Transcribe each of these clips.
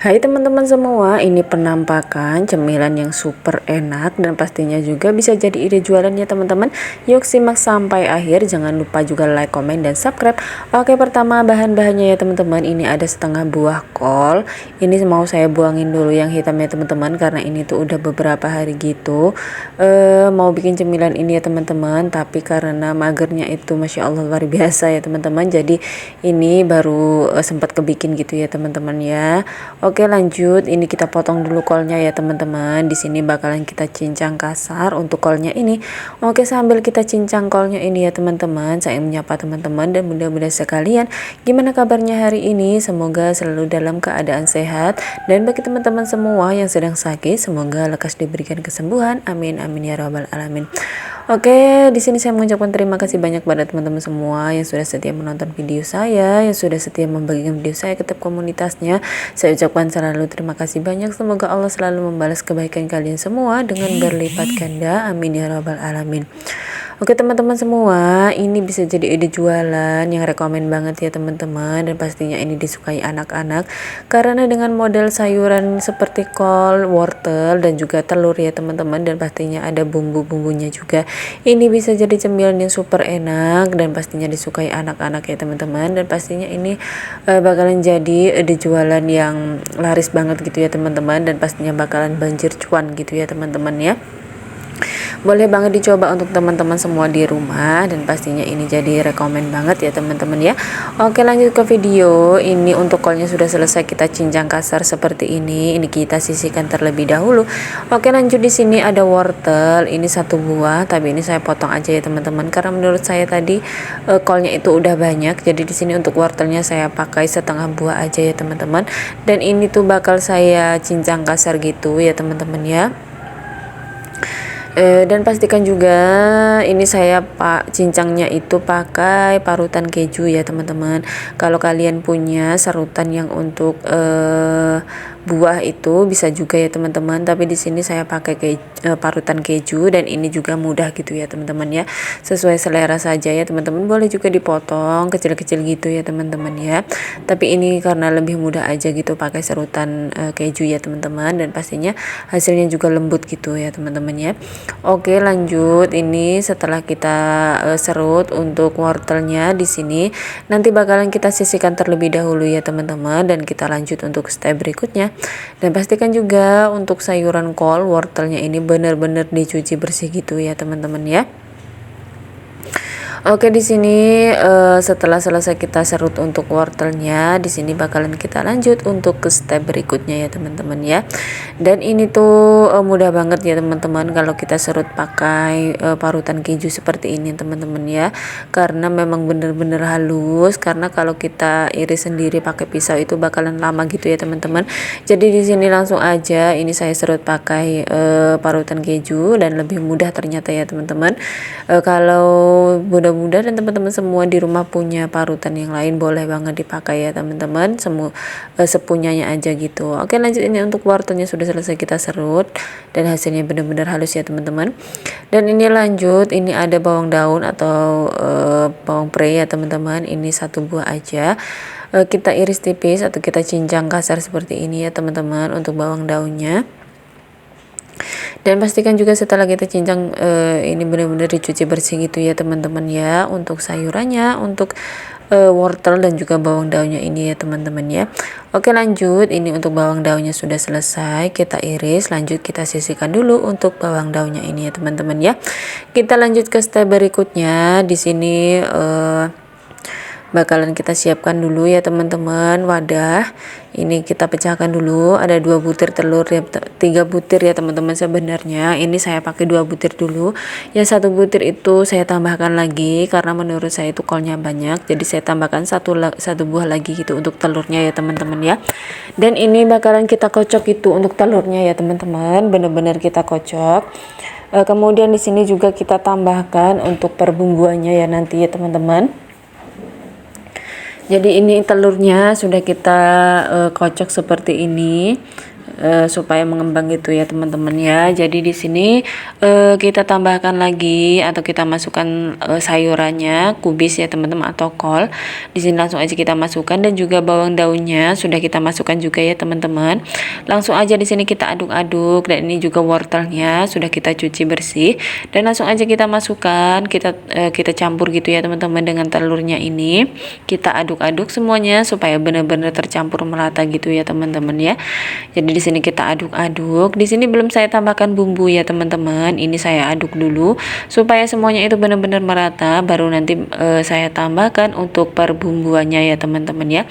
Hai teman-teman semua, ini penampakan cemilan yang super enak dan pastinya juga bisa jadi ide jualan ya teman-teman. Yuk simak sampai akhir, jangan lupa juga like, komen, dan subscribe. Oke, pertama bahan-bahannya ya teman-teman, ini ada setengah buah kol. Ini mau saya buangin dulu yang hitamnya teman-teman, karena ini tuh udah beberapa hari gitu mau bikin cemilan ini ya teman-teman, tapi karena magernya itu Masya Allah luar biasa ya teman-teman, jadi ini baru sempat kebikin gitu ya teman-teman ya. Oke, lanjut, ini kita potong dulu kolnya ya teman-teman. Di sini bakalan kita cincang kasar untuk kolnya ini. Oke, sambil kita cincang kolnya ini ya teman-teman, saya menyapa teman-teman dan bunda-bunda sekalian, gimana kabarnya hari ini? Semoga selalu dalam keadaan sehat, dan bagi teman-teman semua yang sedang sakit, semoga lekas diberikan kesembuhan. Amin amin ya rabbal alamin. Oke, di sini saya mengucapkan terima kasih banyak pada teman-teman semua yang sudah setia menonton video saya, yang sudah setia membagikan video saya ke tiap komunitasnya. Saya ucapkan selalu terima kasih banyak. Semoga Allah selalu membalas kebaikan kalian semua dengan berlipat ganda. Amin ya rabbal alamin. Oke teman-teman semua, ini bisa jadi ide jualan yang rekomen banget ya teman-teman, dan pastinya ini disukai anak-anak karena dengan model sayuran seperti kol, wortel, dan juga telur ya teman-teman, dan pastinya ada bumbu-bumbunya juga. Ini bisa jadi cemilan yang super enak dan pastinya disukai anak-anak ya teman-teman, dan pastinya ini bakalan jadi ide jualan yang laris banget gitu ya teman-teman, dan pastinya bakalan banjir cuan gitu ya teman-teman ya. Boleh banget dicoba untuk teman-teman semua di rumah, dan pastinya ini jadi rekomen banget ya teman-teman ya. Oke, lanjut ke video. Ini untuk kolnya sudah selesai kita cincang kasar seperti ini. Ini kita sisihkan terlebih dahulu. Oke, lanjut, di sini ada wortel. Ini satu buah, tapi ini saya potong aja ya teman-teman, karena menurut saya tadi kolnya itu udah banyak. Jadi di sini untuk wortelnya saya pakai setengah buah aja ya teman-teman. Dan ini tuh bakal saya cincang kasar gitu ya teman-teman ya. Dan pastikan juga ini saya cincangnya itu pakai parutan keju ya teman-teman. Kalau kalian punya sarutan yang untuk buah itu bisa juga ya teman-teman, tapi di sini saya pakai parutan keju, dan ini juga mudah gitu ya teman-teman ya, sesuai selera saja ya teman-teman. Boleh juga dipotong kecil-kecil gitu ya teman-teman ya, tapi ini karena lebih mudah aja gitu pakai sarutan keju ya teman-teman, dan pastinya hasilnya juga lembut gitu ya teman-teman ya. Oke, lanjut, ini setelah kita serut untuk wortelnya, di sini nanti bakalan kita sisihkan terlebih dahulu ya teman-teman, dan kita lanjut untuk step berikutnya. Dan pastikan juga untuk sayuran kol, wortelnya ini benar-benar dicuci bersih gitu ya teman-teman ya. Oke, di sini setelah selesai kita serut untuk wortelnya, di sini bakalan kita lanjut untuk ke step berikutnya ya teman-teman ya. Dan ini tuh mudah banget ya teman-teman kalau kita serut pakai parutan keju seperti ini teman-teman ya, karena memang bener-bener halus, karena kalau kita iris sendiri pakai pisau itu bakalan lama gitu ya teman-teman. Jadi di sini langsung aja ini saya serut pakai parutan keju, dan lebih mudah ternyata ya teman-teman. Kalau mudah-mudahan dan teman-teman semua di rumah punya parutan yang lain, boleh banget dipakai ya teman-teman, sepunyanya aja gitu. Oke, lanjut, ini untuk wortelnya sudah selesai kita serut, dan hasilnya benar-benar halus ya teman-teman. Dan ini lanjut, ini ada bawang daun atau bawang pre ya teman-teman, ini satu buah aja. Kita iris tipis atau kita cincang kasar seperti ini ya teman-teman untuk bawang daunnya. Dan pastikan juga setelah kita cincang ini benar-benar dicuci bersih gitu ya teman-teman ya, untuk sayurannya, untuk wortel dan juga bawang daunnya ini ya teman-teman ya. Oke, lanjut, ini untuk bawang daunnya sudah selesai kita iris, lanjut kita sisihkan dulu untuk bawang daunnya ini ya teman-teman ya. Kita lanjut ke step berikutnya. Di sini bakalan kita siapkan dulu ya teman-teman wadah. Ini kita pecahkan dulu, ada 2 butir telur ya, 3 butir ya teman-teman sebenarnya. Ini saya pakai 2 butir dulu. Yang 1 butir itu saya tambahkan lagi karena menurut saya itu kolnya banyak, jadi saya tambahkan satu buah lagi gitu untuk telurnya ya teman-teman ya. Dan ini bakalan kita kocok itu untuk telurnya ya teman-teman, benar-benar kita kocok. Kemudian di sini juga kita tambahkan untuk perbumbuannya ya nanti ya teman-teman. Jadi ini telurnya sudah kita kocok seperti ini. supaya mengembang gitu ya teman-teman ya. Jadi di sini kita tambahkan lagi atau kita masukkan sayurannya, kubis ya teman-teman atau kol. Di sini langsung aja kita masukkan, dan juga bawang daunnya sudah kita masukkan juga ya teman-teman. Langsung aja di sini kita aduk-aduk, dan ini juga wortelnya sudah kita cuci bersih, dan langsung aja kita masukkan, kita campur gitu ya teman-teman dengan telurnya ini. Kita aduk-aduk semuanya supaya benar-benar tercampur merata gitu ya teman-teman ya. Jadi di sini kita aduk-aduk. Di sini belum saya tambahkan bumbu ya teman-teman. Ini saya aduk dulu supaya semuanya itu benar-benar merata, baru nanti saya tambahkan untuk perbumbuannya ya teman-teman ya.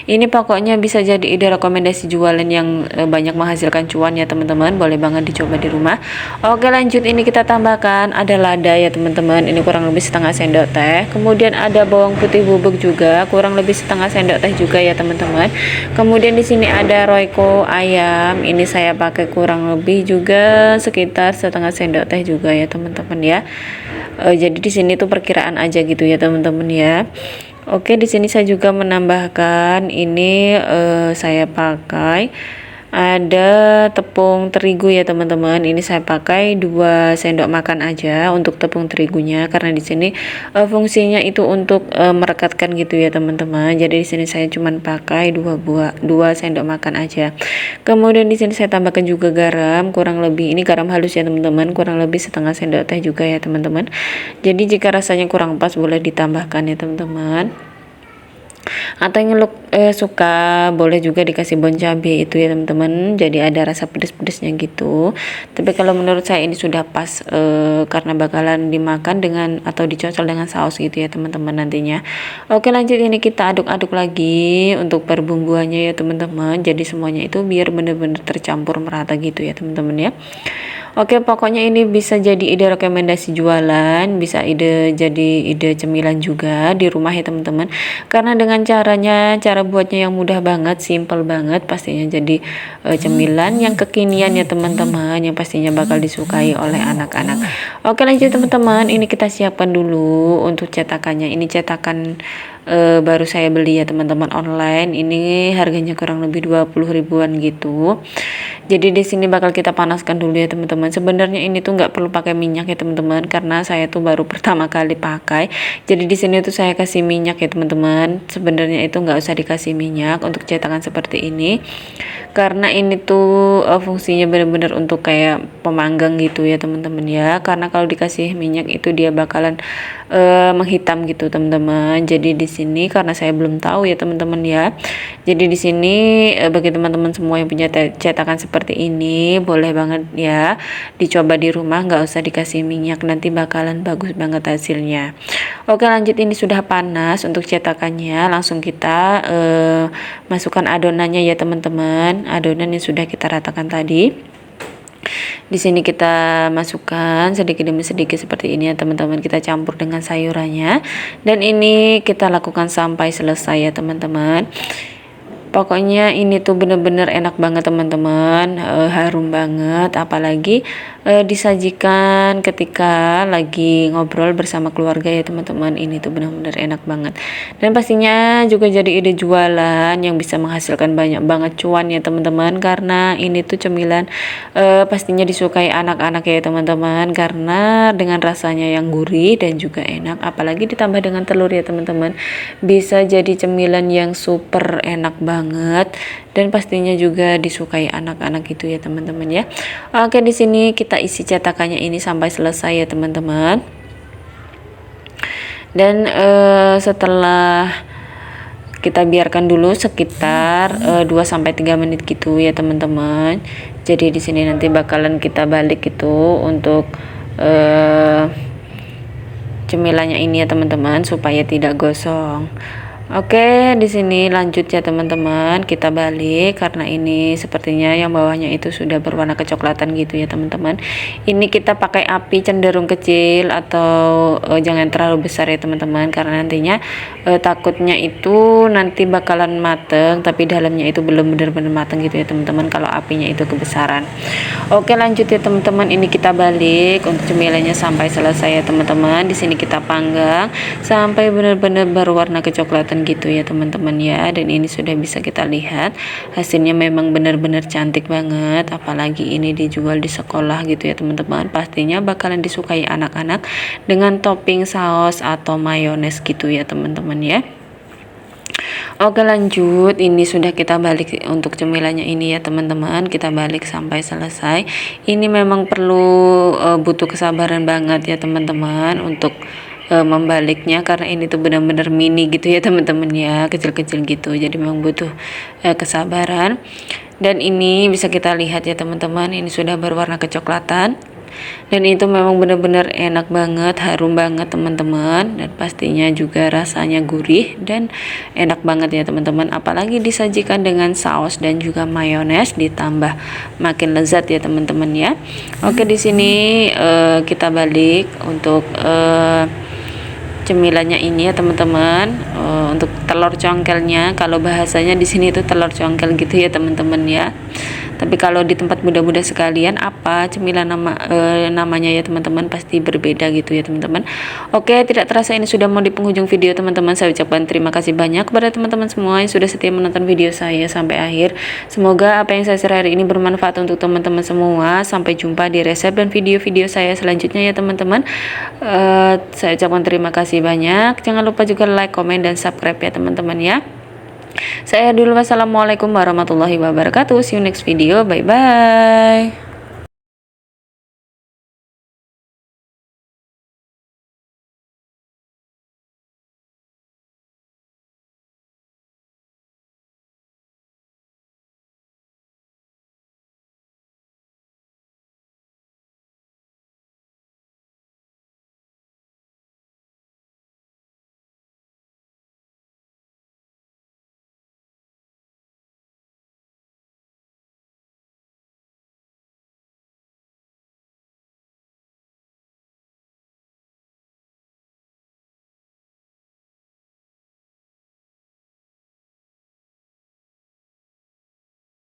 Ini pokoknya bisa jadi ide rekomendasi jualan yang banyak menghasilkan cuan ya teman-teman. Boleh banget dicoba di rumah. Oke, lanjut, ini kita tambahkan ada lada ya teman-teman. Ini kurang lebih setengah sendok teh. Kemudian ada bawang putih bubuk juga kurang lebih setengah sendok teh juga ya teman-teman. Kemudian di sini ada royco ayam. Ini saya pakai kurang lebih juga sekitar setengah sendok teh juga ya teman-teman ya. Jadi di sini tuh perkiraan aja gitu ya teman-teman ya. Oke, di sini saya juga menambahkan ini saya pakai ada tepung terigu ya teman-teman. Ini saya pakai 2 sendok makan aja untuk tepung terigunya, karena di sini fungsinya itu untuk merekatkan gitu ya teman-teman. Jadi di sini saya cuman pakai 2 sendok makan aja. Kemudian di sini saya tambahkan juga garam, kurang lebih ini garam halus ya teman-teman, kurang lebih setengah sendok teh juga ya teman-teman. Jadi jika rasanya kurang pas boleh ditambahkan ya teman-teman. Atau yang suka boleh juga dikasih bon cabai itu ya teman-teman, jadi ada rasa pedes-pedesnya gitu. Tapi kalau menurut saya ini sudah pas karena bakalan dimakan dengan atau dicocol dengan saus gitu ya teman-teman nantinya. Oke, lanjut, ini kita aduk-aduk lagi untuk perbumbuannya ya teman-teman. Jadi semuanya itu biar benar-benar tercampur merata gitu ya teman-teman ya. Oke, pokoknya ini bisa jadi ide rekomendasi jualan, bisa jadi ide cemilan juga di rumah ya teman-teman. Karena dengan cara buatnya yang mudah banget, simple banget, pastinya jadi cemilan yang kekinian ya teman-teman, yang pastinya bakal disukai oleh anak-anak. Oke, lanjut teman-teman, ini kita siapkan dulu untuk cetakannya. Ini cetakan baru saya beli ya teman-teman online. Ini harganya kurang lebih 20 ribuan gitu. Jadi di sini bakal kita panaskan dulu ya teman-teman. Sebenarnya ini tuh nggak perlu pakai minyak ya teman-teman, karena saya tuh baru pertama kali pakai. Jadi di sini tuh saya kasih minyak ya teman-teman. Sebenarnya itu nggak usah dikasih minyak untuk cetakan seperti ini, karena ini tuh fungsinya benar-benar untuk kayak pemanggang gitu ya teman-teman ya. Karena kalau dikasih minyak itu dia bakalan menghitam gitu teman-teman. Jadi di sini karena saya belum tahu ya teman-teman ya. Jadi di sini bagi teman-teman semua yang punya cetakan seperti ini boleh banget ya dicoba di rumah, nggak usah dikasih minyak, nanti bakalan bagus banget hasilnya. Oke, lanjut, ini sudah panas untuk cetakannya. Langsung kita masukkan adonannya ya teman-teman. Adonan yang sudah kita ratakan tadi. Di sini kita masukkan sedikit demi sedikit seperti ini ya teman-teman. Kita campur dengan sayurannya, dan ini kita lakukan sampai selesai ya teman-teman. Pokoknya ini tuh bener-bener enak banget teman-teman, harum banget, apalagi disajikan ketika lagi ngobrol bersama keluarga ya teman-teman. Ini tuh benar-benar enak banget, dan pastinya juga jadi ide jualan yang bisa menghasilkan banyak banget cuan ya teman-teman, karena ini tuh cemilan pastinya disukai anak-anak ya teman-teman, karena dengan rasanya yang gurih dan juga enak, apalagi ditambah dengan telur ya teman-teman, bisa jadi cemilan yang super enak banget, dan pastinya juga disukai anak-anak gitu ya teman-teman ya. Oke, di sini kita isi cetakannya ini sampai selesai ya teman-teman. Dan setelah kita biarkan dulu sekitar 2-3 menit gitu ya teman-teman. Jadi di sini nanti bakalan kita balik gitu untuk cemilannya ini ya teman-teman, supaya tidak gosong. Oke, di sini lanjut ya teman-teman, kita balik karena ini sepertinya yang bawahnya itu sudah berwarna kecoklatan gitu ya teman-teman. Ini kita pakai api cenderung kecil atau jangan terlalu besar ya teman-teman, karena nantinya takutnya itu nanti bakalan mateng tapi dalamnya itu belum benar-benar mateng gitu ya teman-teman kalau apinya itu kebesaran. Oke, lanjut ya teman-teman, ini kita balik untuk cemilannya sampai selesai ya teman-teman. Di sini kita panggang sampai benar-benar berwarna kecoklatan keren gitu ya teman-teman ya. Dan ini sudah bisa kita lihat hasilnya memang benar-benar cantik banget, apalagi ini dijual di sekolah gitu ya teman-teman. Pastinya bakalan disukai anak-anak dengan topping saus atau mayones gitu ya teman-teman ya. Oke, lanjut, ini sudah kita balik untuk cemilannya ini ya teman-teman, kita balik sampai selesai. Ini memang perlu butuh kesabaran banget ya teman-teman untuk membaliknya, karena ini tuh benar-benar mini gitu ya teman-teman ya, kecil-kecil gitu, jadi memang butuh kesabaran. Dan ini bisa kita lihat ya teman-teman, ini sudah berwarna kecoklatan. Dan itu memang benar-benar enak banget, harum banget teman-teman, dan pastinya juga rasanya gurih dan enak banget ya teman-teman, apalagi disajikan dengan saus dan juga mayones ditambah makin lezat ya teman-teman ya. Oke, di sini kita balik untuk cemilannya ini ya teman-teman. Untuk telur congkelnya, kalau bahasanya di sini itu telur congkel gitu ya teman-teman ya. Tapi kalau di tempat bunda-bunda sekalian apa cemilan namanya ya teman-teman pasti berbeda gitu ya teman-teman. Oke, tidak terasa ini sudah mau di penghujung video teman-teman. Saya ucapkan terima kasih banyak kepada teman-teman semua yang sudah setia menonton video saya sampai akhir. Semoga apa yang saya share hari ini bermanfaat untuk teman-teman semua. Sampai jumpa di resep dan video-video saya selanjutnya ya teman-teman. Saya ucapkan terima kasih banyak. Jangan lupa juga like, komen, dan subscribe ya teman-teman ya. Saya dulu, wassalamualaikum warahmatullahi wabarakatuh. See you next video. Bye bye.